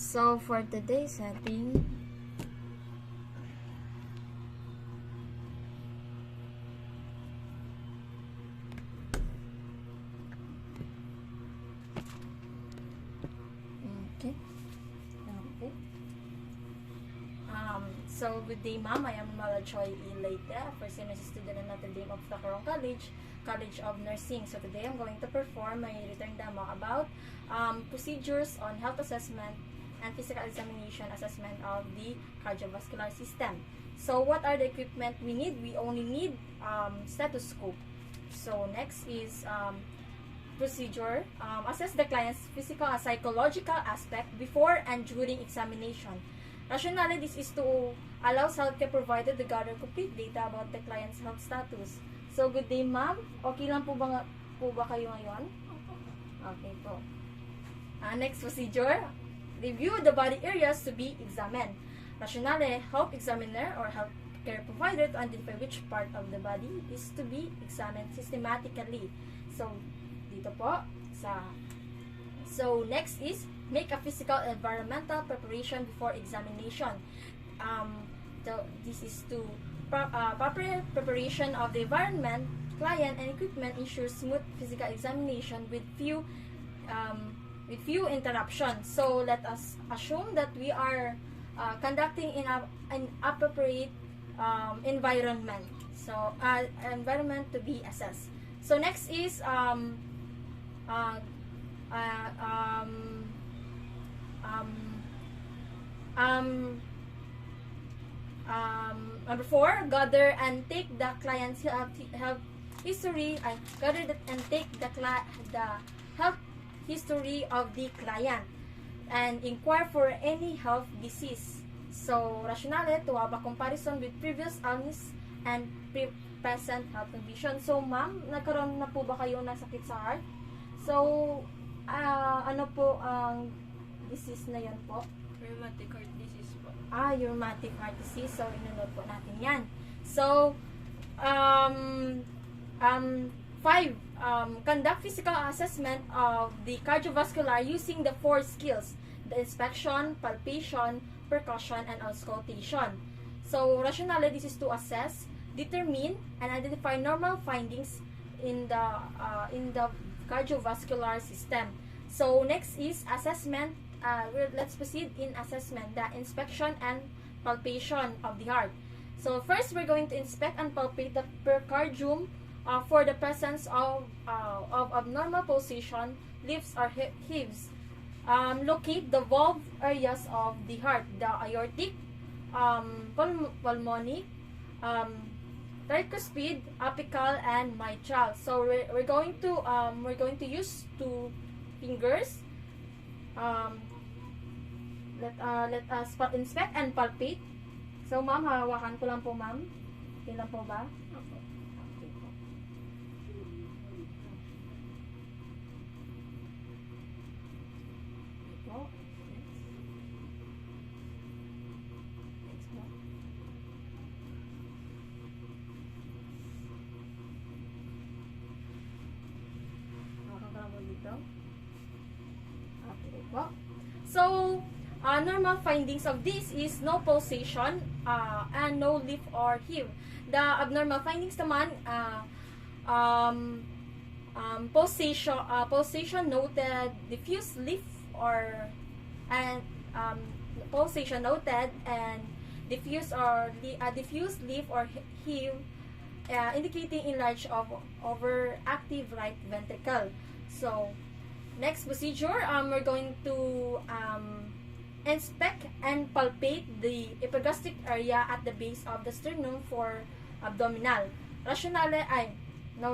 So for today's setting, okay. So good day, ma'am. I am Malachoy Ilaita, first semester student at Notre Dame of Tacloban College, College of Nursing. So today I'm going to perform my return demo about procedures on health assessment and physical examination assessment of the cardiovascular system. So what are the equipment we need? We only need stethoscope. So next is procedure. Assess the client's physical and psychological aspect before and during examination. Rationally, this is to allow healthcare provider to gather complete data about the client's health status. So, good day, ma'am. Okay lang po ba kayo ngayon? Okay po. Next procedure. Review the body areas to be examined. Rationally, health examiner or healthcare provider to identify which part of the body is to be examined systematically. So, dito po So, next is make a physical environmental preparation before examination. This is to proper preparation of the environment, client, and equipment ensures smooth physical examination with few interruptions. So let us assume that we are conducting in an appropriate environment. So environment to be assessed. So next is number 4, gather and take the client's health history. Gather and take the health history of the client and inquire for any health disease. So, rationale to have a comparison with previous illness and present health condition. So, ma'am, nagkaroon na po ba kayo ng sakit sa heart? So, ano po ang disease na yan po? Rheumatic heart disease po. Rheumatic heart disease. So, inunod po natin yan. So, 5. Conduct physical assessment of the cardiovascular using the 4 skills. The inspection, palpation, percussion, and auscultation. So, rationally, this is to assess, determine, and identify normal findings in the cardiovascular system. So, next is assessment. Let's proceed in assessment, the inspection and palpation of the heart. So, first, we're going to inspect and palpate the pericardium for the presence of abnormal pulsation, lifts, or heaves. Locate the valve areas of the heart, the aortic, pulmonic, tricuspid, apical, and mitral. So we're going to use 2 fingers. Let us inspect and palpate. So ma'am, hawakan ko lang po, ma'am. Okay lang po ba? Opo. Okay po. Okay po. Next po. Hawakan ko lang po dito. Okay po. So, normal findings of this is no pulsation and no lift or heave. The abnormal findings naman, pulsation noted, diffuse lift pulsation noted, and diffuse lift or heave, indicating enlarged of overactive right ventricle. So, next procedure, we're going to inspect and palpate the epigastric area at the base of the sternum for abdominal. Rationale, no.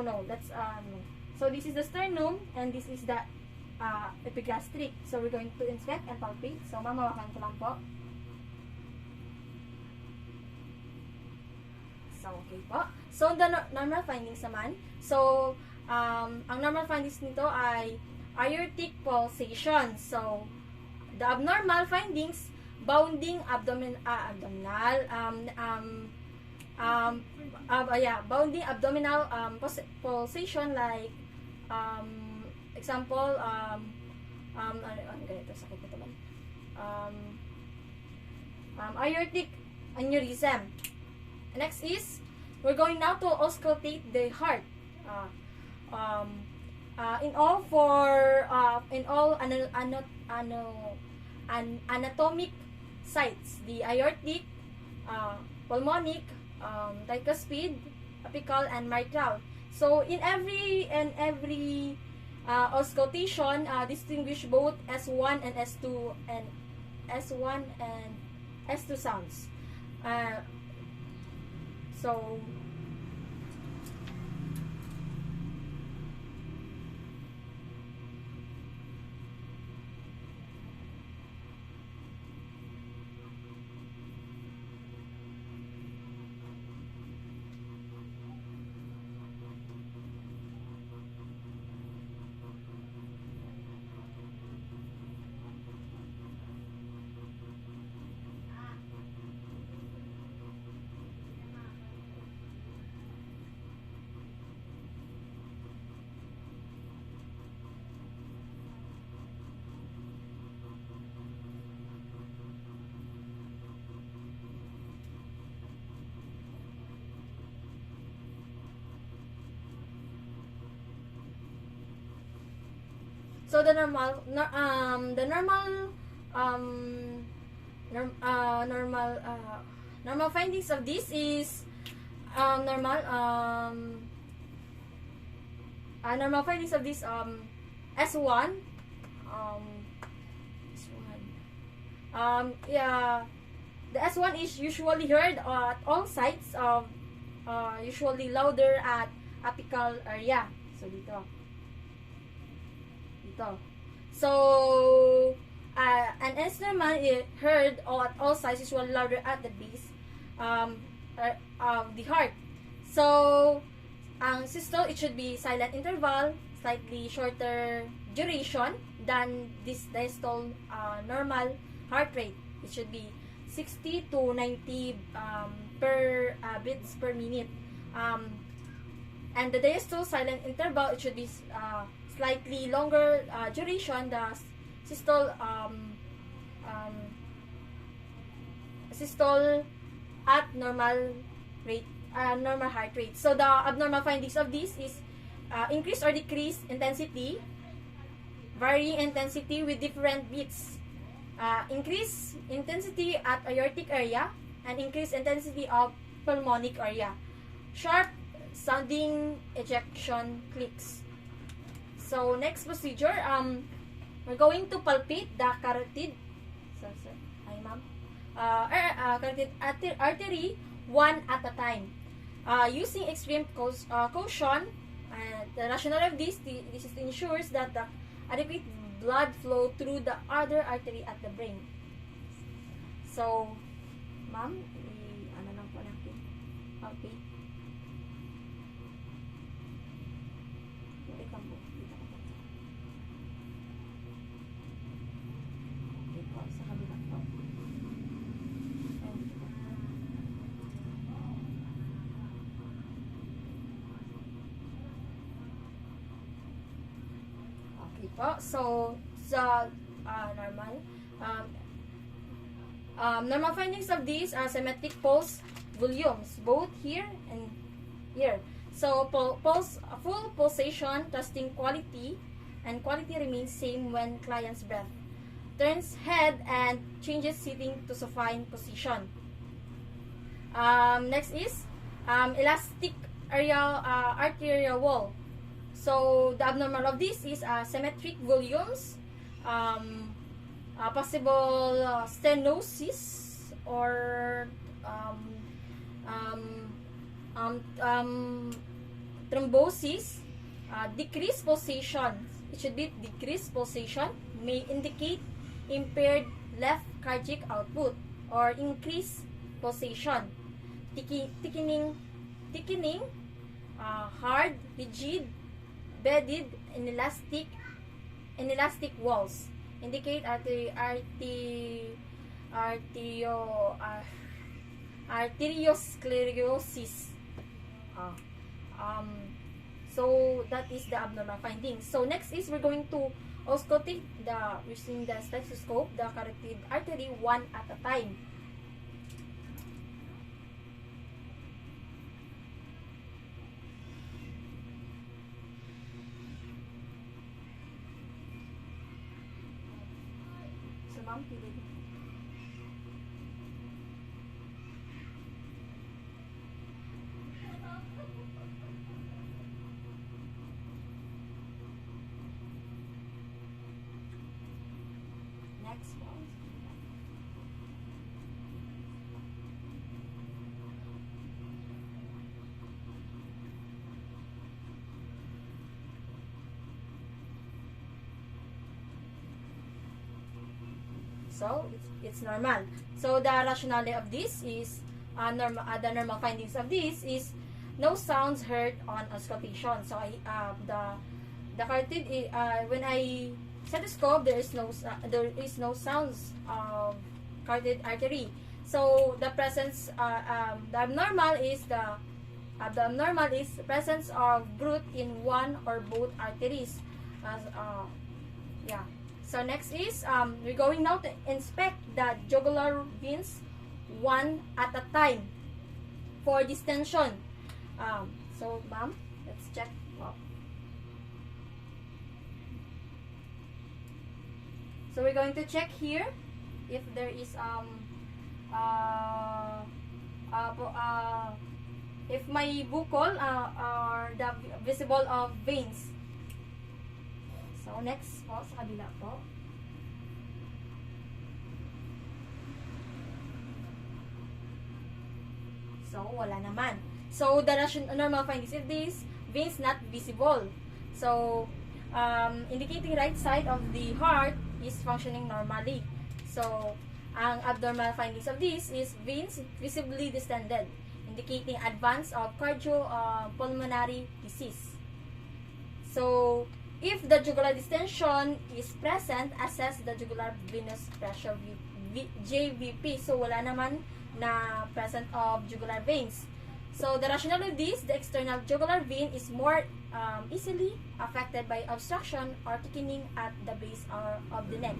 So this is the sternum and this is the epigastric. So we're going to inspect and palpate. So mamawakan ko lang po. So okay po. So the normal findings naman. So ang normal findings nito ay aortic pulsation. So the abnormal findings, bounding bounding abdominal pulsation, like example, ganito, sakit ito ba? aortic aneurysm. Next is, we're going now to auscultate the heart. In all anatomic sites, the aortic, pulmonic, tricuspid, apical, and mitral. So in every auscultation, distinguish both S1 and S2 and S1 and S2 sounds. So So the normal findings of this is normal findings of this S1 yeah, the S1 is usually heard at all sites of usually louder at apical area. So dito. So an instrument is heard at all sides, usually louder at the base of the heart. So ang systole, it should be silent interval, slightly shorter duration than this diastole normal heart rate. It should be 60 to 90 per beats per minute. And the diastole silent interval, it should be slightly longer duration. The systole systole at normal rate, normal heart rate. So the abnormal findings of this is increase or decrease intensity, varying intensity with different beats, increase intensity at aortic area, and increase intensity of pulmonic area, sharp sounding ejection clicks. So next procedure, we're going to palpate the carotid, carotid artery one at a time, using extreme caution. The rationale of this ensures that the adequate blood flow through the other artery at the brain. So, ma'am, ano lang po natin, palpate. So normal findings of these are symmetric pulse volumes, both here and here. So full pulsation, testing quality, and quality remains same when client's breath turns head and changes sitting to supine position. Next is elastic arterial wall. So the abnormal of this is symmetric volumes, possible stenosis or thrombosis, decreased pulsation. It should be decreased pulsation, may indicate impaired left cardiac output, or increased pulsation, thickening, hard, rigid, bedded, inelastic walls, indicate arteriosclerosis. So that is the abnormal findings. So next is we're going to Auscultate using the stethoscope the carotid artery one at a time. So, ma'am, pili. Next one. So it's normal. So the rationale of this is the normal findings of this is no sounds heard on auscultation. So the carotid when I stethoscope there is no sounds of carotid artery. So the presence the abnormal is the presence of bruit in one or both arteries. Yeah. So next is we're going now to inspect the jugular veins one at a time for distension. So ma'am, let's check. Wow. So we're going to check here if there is if may buccal or the visible of veins. So next po sa kabila po. So wala naman. So the normal findings of this veins not visible. So indicating right side of the heart is functioning normally. So ang abnormal findings of this is veins visibly distended, indicating advance of cardiopulmonary disease. So if the jugular distension is present, assess the jugular venous pressure JVP. So wala naman na present of jugular veins. So the rationale of this, the external jugular vein is more easily affected by obstruction or thickening at the base of the neck.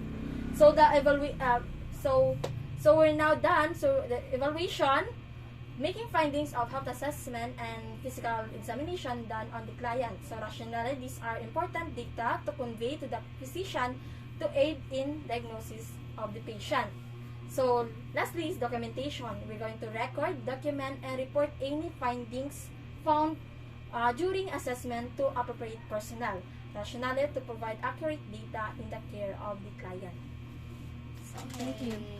So the so we're now done. So the evaluation, making findings of health assessment and physical examination done on the client. So rationally, these are important data to convey to the physician to aid in diagnosis of the patient. So lastly is documentation. We're going to record, document, and report any findings found during assessment to appropriate personnel. Rationale to provide accurate data in the care of the client. So, Thank you.